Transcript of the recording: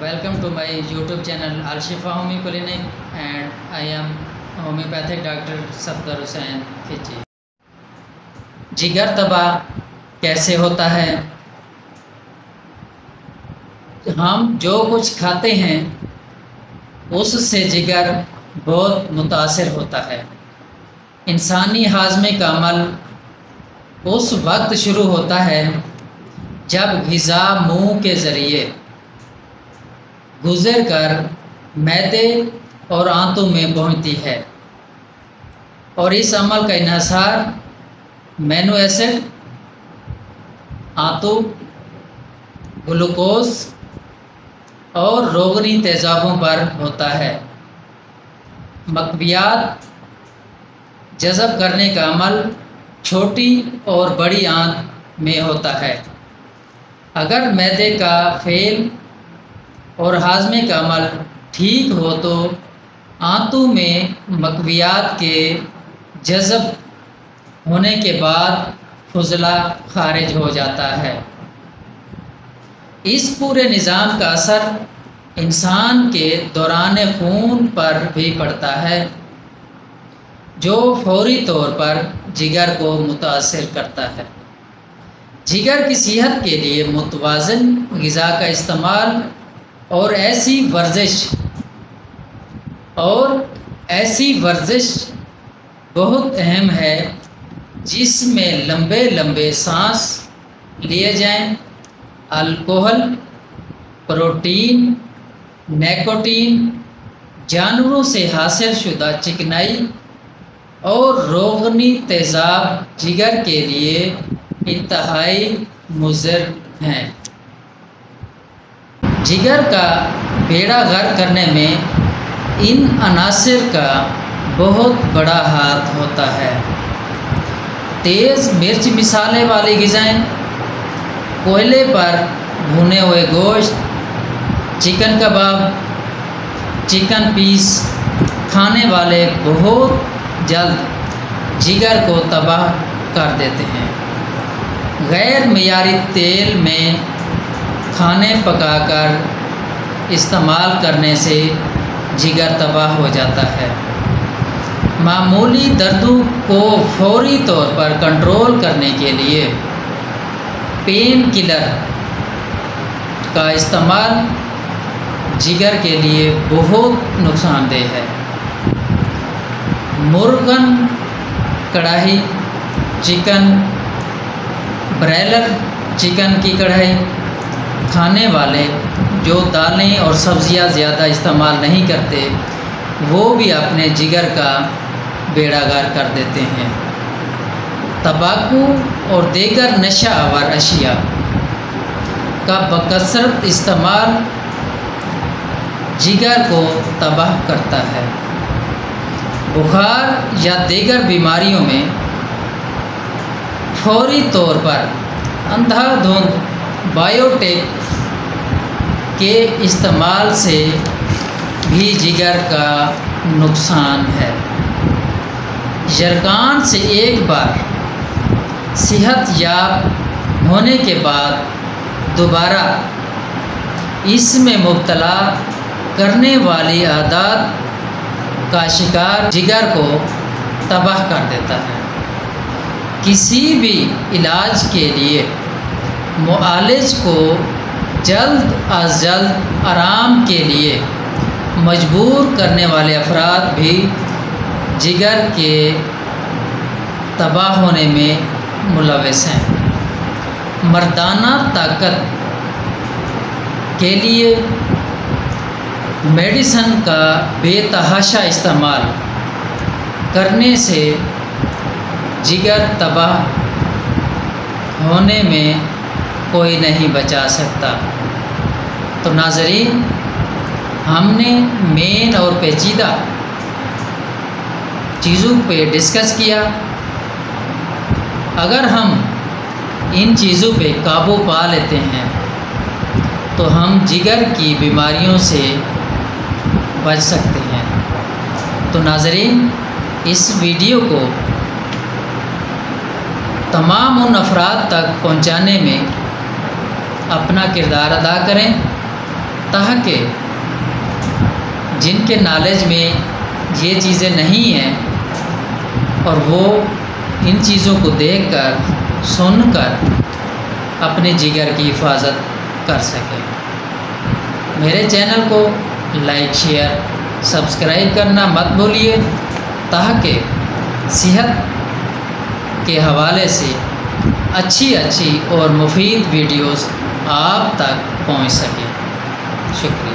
Welcome to my YouTube channel Al Shifa Home Clinic, and I am homeopathic Dr. Safdar Hussain Khichi. जिगर तबाह कैसे होता है? हम जो कुछ खाते हैं उससे जिगर बहुत मुतासिर होता है। इंसानी हाजमे का अमल उस वक्त शुरू होता है जब ग़िज़ा मुंह के ज़रिए गुज़र कर मैदे और आंतों में पहुंचती है, और इस अमल का इन्हिसार अमीनो एसिड, आंतों, ग्लूकोज और रोगनी तेज़ाबों पर होता है। मकबियात जज़ब करने का अमल छोटी और बड़ी आंत में होता है। अगर मैदे का फेल और हाजमे का अमल ठीक हो तो आंतों में मकबियात के जज़ब होने के बाद फुजला खारिज हो जाता है। इस पूरे निज़ाम का असर इंसान के दौरान खून पर भी पड़ता है, जो फौरी तौर पर जिगर को मुतासिर करता है। जिगर की सेहत के लिए मुतवाज़न ग़िज़ा का इस्तेमाल और ऐसी वर्जिश बहुत अहम है जिसमें लंबे लंबे सांस लिए जाएं, अल्कोहल, प्रोटीन, निकोटीन, जानवरों से हासिल शुदा चिकनाई और रोगनी तेज़ाब जिगर के लिए इंतहाई मुज़र हैं। जिगर का बेड़ा गर्क करने में इन अनासिर का बहुत बड़ा हाथ होता है। तेज़ मिर्च मिसाले वाली ग़िज़ाएँ, कोयले पर भुने हुए गोश्त, चिकन कबाब, चिकन पीस खाने वाले बहुत जल्द जिगर को तबाह कर देते हैं। गैर मियारी तेल में खाने पकाकर इस्तेमाल करने से जिगर तबाह हो जाता है। मामूली दर्दों को फौरी तौर पर कंट्रोल करने के लिए पेन किलर का इस्तेमाल जिगर के लिए बहुत नुकसानदेह है। मुर्गन कढ़ाई चिकन, ब्रायलर चिकन की कढ़ाई खाने वाले जो दालें और सब्ज़ियां ज़्यादा इस्तेमाल नहीं करते, वो भी अपने जिगर का बेड़ा गर्क कर देते हैं। तंबाकू और दीगर नशा आवर अशिया का बकसरत इस्तेमाल जिगर को तबाह करता है। बुखार या दीगर बीमारियों में फौरी तौर पर अंधाधुंध बायोटिक के इस्तेमाल से भी जिगर का नुकसान है। यरकान से एक बार सेहत याब होने के बाद दोबारा इसमें मुब्तला करने वाली आदत का शिकार जिगर को तबाह कर देता है। किसी भी इलाज के लिए मुआलिज को जल्द अज जल्द आराम के लिए मजबूर करने वाले अफराद भी जिगर के तबाह होने में मुलविस हैं। मर्दाना ताकत के लिए मेडिसिन का बेतहाशा इस्तेमाल करने से जिगर तबाह होने में कोई नहीं बचा सकता। तो नाज़रीन, हमने मेन और पेचीदा चीज़ों पे डिस्कस किया। अगर हम इन चीज़ों पे काबू पा लेते हैं तो हम जिगर की बीमारियों से बच सकते हैं। तो नाज़रीन, इस वीडियो को तमाम उन अफराद तक पहुंचाने में अपना किरदार अदा करें تاکہ جن کے نالج میں یہ چیزیں نہیں ہیں اور وہ ان چیزوں کو دیکھ کر سن کر اپنے جگر کی حفاظت کر سکیں۔ میرے چینل کو لائک شیئر سبسکرائب کرنا مت بھولیے تاکہ صحت کے حوالے سے اچھی اور مفید ویڈیوز آپ تک پہنچ سکیں۔ شکریہ۔